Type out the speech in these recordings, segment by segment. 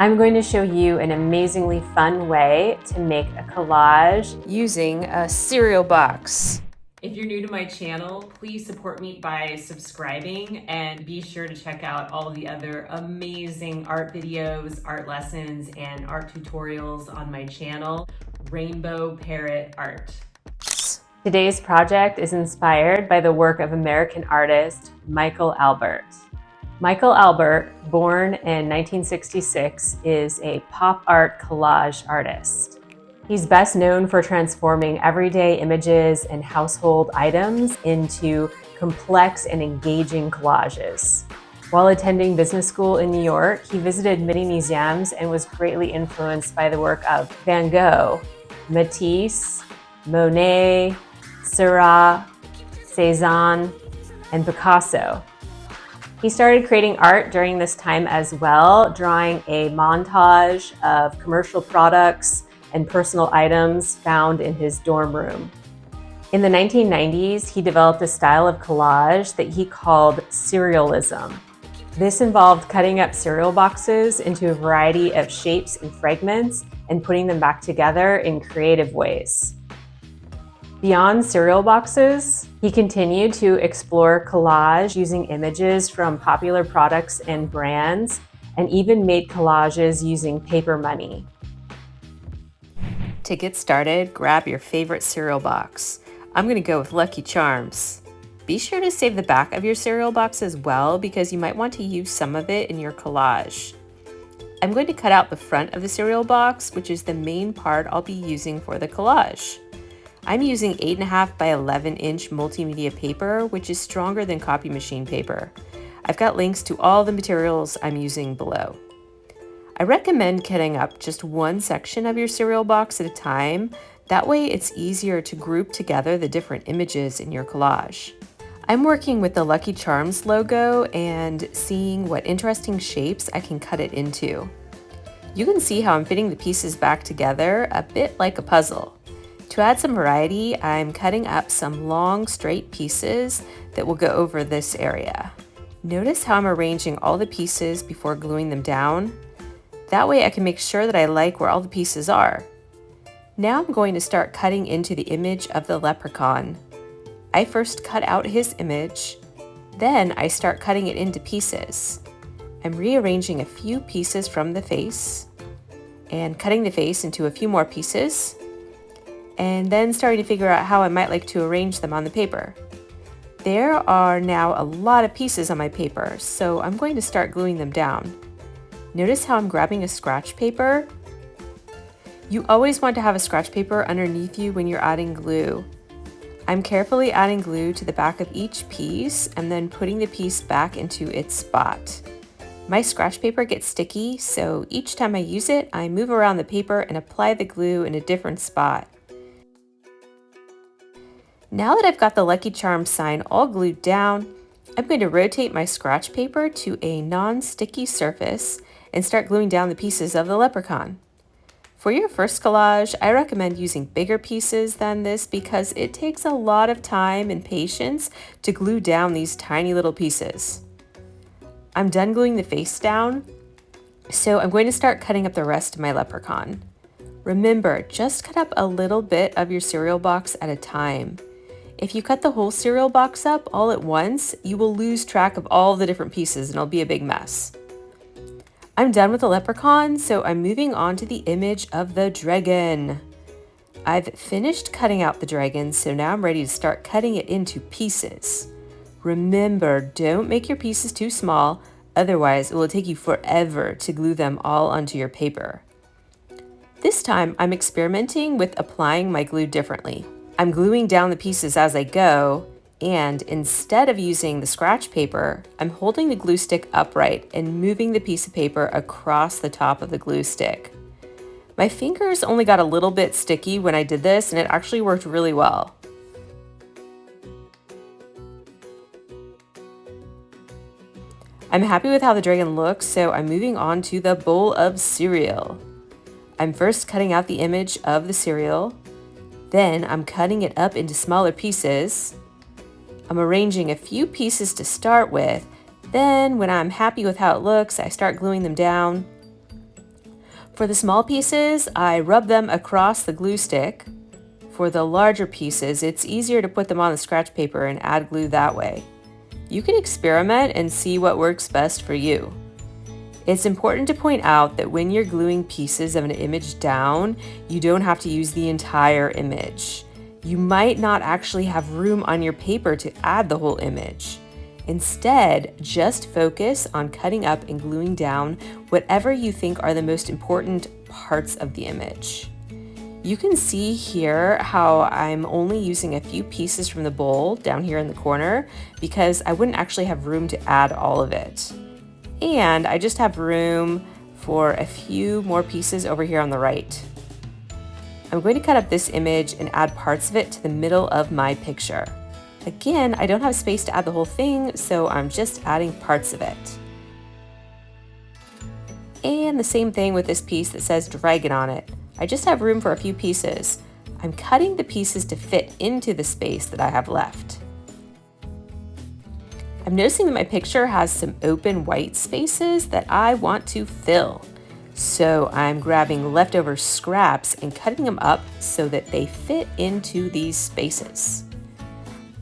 I'm going to show you an amazingly fun way to make a collage using a cereal box. If you're new to my channel, please support me by subscribing and be sure to check out all of the other amazing art videos, art lessons, and art tutorials on my channel, Rainbow Parrot Art. Today's project is inspired by the work of American artist Michael Albert. Michael Albert, born in 1966, is a pop art collage artist. He's best known for transforming everyday images and household items into complex and engaging collages. While attending business school in New York, he visited many museums and was greatly influenced by the work of Van Gogh, Matisse, Monet, Seurat, Cézanne, and Picasso. He started creating art during this time as well, drawing a montage of commercial products and personal items found in his dorm room. In the 1990s, he developed a style of collage that he called cerealism. This involved cutting up cereal boxes into a variety of shapes and fragments and putting them back together in creative ways. Beyond cereal boxes, he continued to explore collage using images from popular products and brands, and even made collages using paper money. To get started, grab your favorite cereal box. I'm going to go with Lucky Charms. Be sure to save the back of your cereal box as well because you might want to use some of it in your collage. I'm going to cut out the front of the cereal box, which is the main part I'll be using for the collage. I'm using 8.5 by 11 inch multimedia paper, which is stronger than copy machine paper. I've got links to all the materials I'm using below. I recommend cutting up just one section of your cereal box at a time. That way it's easier to group together the different images in your collage. I'm working with the Lucky Charms logo and seeing what interesting shapes I can cut it into. You can see how I'm fitting the pieces back together a bit like a puzzle. To add some variety, I'm cutting up some long, straight pieces that will go over this area. Notice how I'm arranging all the pieces before gluing them down. That way I can make sure that I like where all the pieces are. Now I'm going to start cutting into the image of the leprechaun. I first cut out his image, then I start cutting it into pieces. I'm rearranging a few pieces from the face and cutting the face into a few more pieces, and then starting to figure out how I might like to arrange them on the paper. There are now a lot of pieces on my paper, so I'm going to start gluing them down. Notice how I'm grabbing a scratch paper? You always want to have a scratch paper underneath you when you're adding glue. I'm carefully adding glue to the back of each piece and then putting the piece back into its spot. My scratch paper gets sticky, so each time I use it, I move around the paper and apply the glue in a different spot. Now that I've got the Lucky Charms sign all glued down, I'm going to rotate my scratch paper to a non-sticky surface and start gluing down the pieces of the leprechaun. For your first collage, I recommend using bigger pieces than this because it takes a lot of time and patience to glue down these tiny little pieces. I'm done gluing the face down, so I'm going to start cutting up the rest of my leprechaun. Remember, just cut up a little bit of your cereal box at a time. If you cut the whole cereal box up all at once, you will lose track of all the different pieces and it'll be a big mess. I'm done with the leprechaun, so I'm moving on to the image of the dragon. I've finished cutting out the dragon, so now I'm ready to start cutting it into pieces. Remember, don't make your pieces too small, otherwise it will take you forever to glue them all onto your paper. This time, I'm experimenting with applying my glue differently. I'm gluing down the pieces as I go, and instead of using the scratch paper, I'm holding the glue stick upright and moving the piece of paper across the top of the glue stick. My fingers only got a little bit sticky when I did this, and it actually worked really well. I'm happy with how the dragon looks, so I'm moving on to the bowl of cereal. I'm first cutting out the image of the cereal. Then I'm cutting it up into smaller pieces. I'm arranging a few pieces to start with. Then when I'm happy with how it looks, I start gluing them down. For the small pieces, I rub them across the glue stick. For the larger pieces, it's easier to put them on the scratch paper and add glue that way. You can experiment and see what works best for you. It's important to point out that when you're gluing pieces of an image down, you don't have to use the entire image. You might not actually have room on your paper to add the whole image. Instead, just focus on cutting up and gluing down whatever you think are the most important parts of the image. You can see here how I'm only using a few pieces from the bowl down here in the corner because I wouldn't actually have room to add all of it. And I just have room for a few more pieces over here on the right. I'm going to cut up this image and add parts of it to the middle of my picture. Again, I don't have space to add the whole thing, so I'm just adding parts of it. And the same thing with this piece that says dragon on it. I just have room for a few pieces. I'm cutting the pieces to fit into the space that I have left. I'm noticing that my picture has some open white spaces that I want to fill. So I'm grabbing leftover scraps and cutting them up so that they fit into these spaces.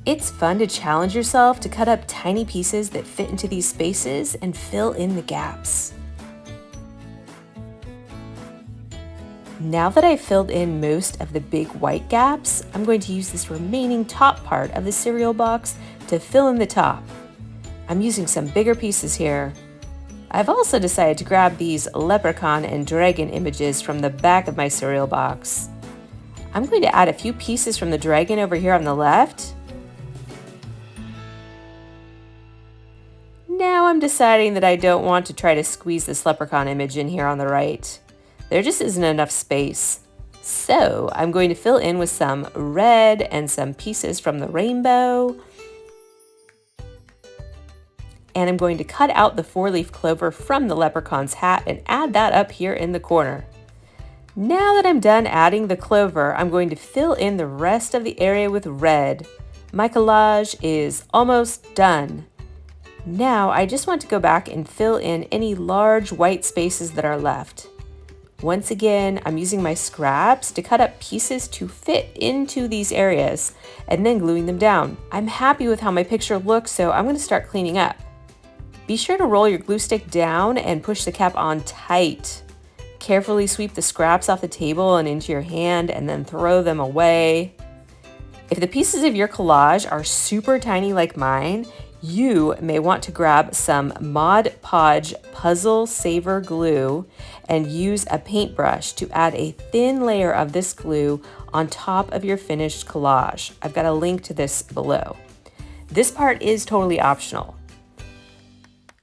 It's fun to challenge yourself to cut up tiny pieces that fit into these spaces and fill in the gaps. Now that I've filled in most of the big white gaps, I'm going to use this remaining top part of the cereal box to fill in the top. I'm using some bigger pieces here. I've also decided to grab these leprechaun and dragon images from the back of my cereal box. I'm going to add a few pieces from the dragon over here on the left. Now I'm deciding that I don't want to try to squeeze this leprechaun image in here on the right. There just isn't enough space. So I'm going to fill in with some red and some pieces from the rainbow. And I'm going to cut out the 4-leaf clover from the leprechaun's hat and add that up here in the corner. Now that I'm done adding the clover, I'm going to fill in the rest of the area with red. My collage is almost done. Now I just want to go back and fill in any large white spaces that are left. Once again, I'm using my scraps to cut up pieces to fit into these areas and then gluing them down. I'm happy with how my picture looks, so I'm going to start cleaning up. Be sure to roll your glue stick down and push the cap on tight. Carefully sweep the scraps off the table and into your hand and then throw them away. If the pieces of your collage are super tiny like mine, you may want to grab some Mod Podge Puzzle Saver glue and use a paintbrush to add a thin layer of this glue on top of your finished collage. I've got a link to this below. This part is totally optional.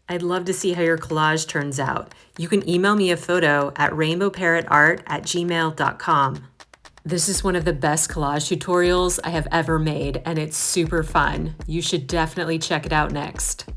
I'd love to see how your collage turns out. You can email me a photo at rainbowparrotart@gmail.com. This is one of the best collage tutorials I have ever made, and it's super fun. You should definitely check it out next.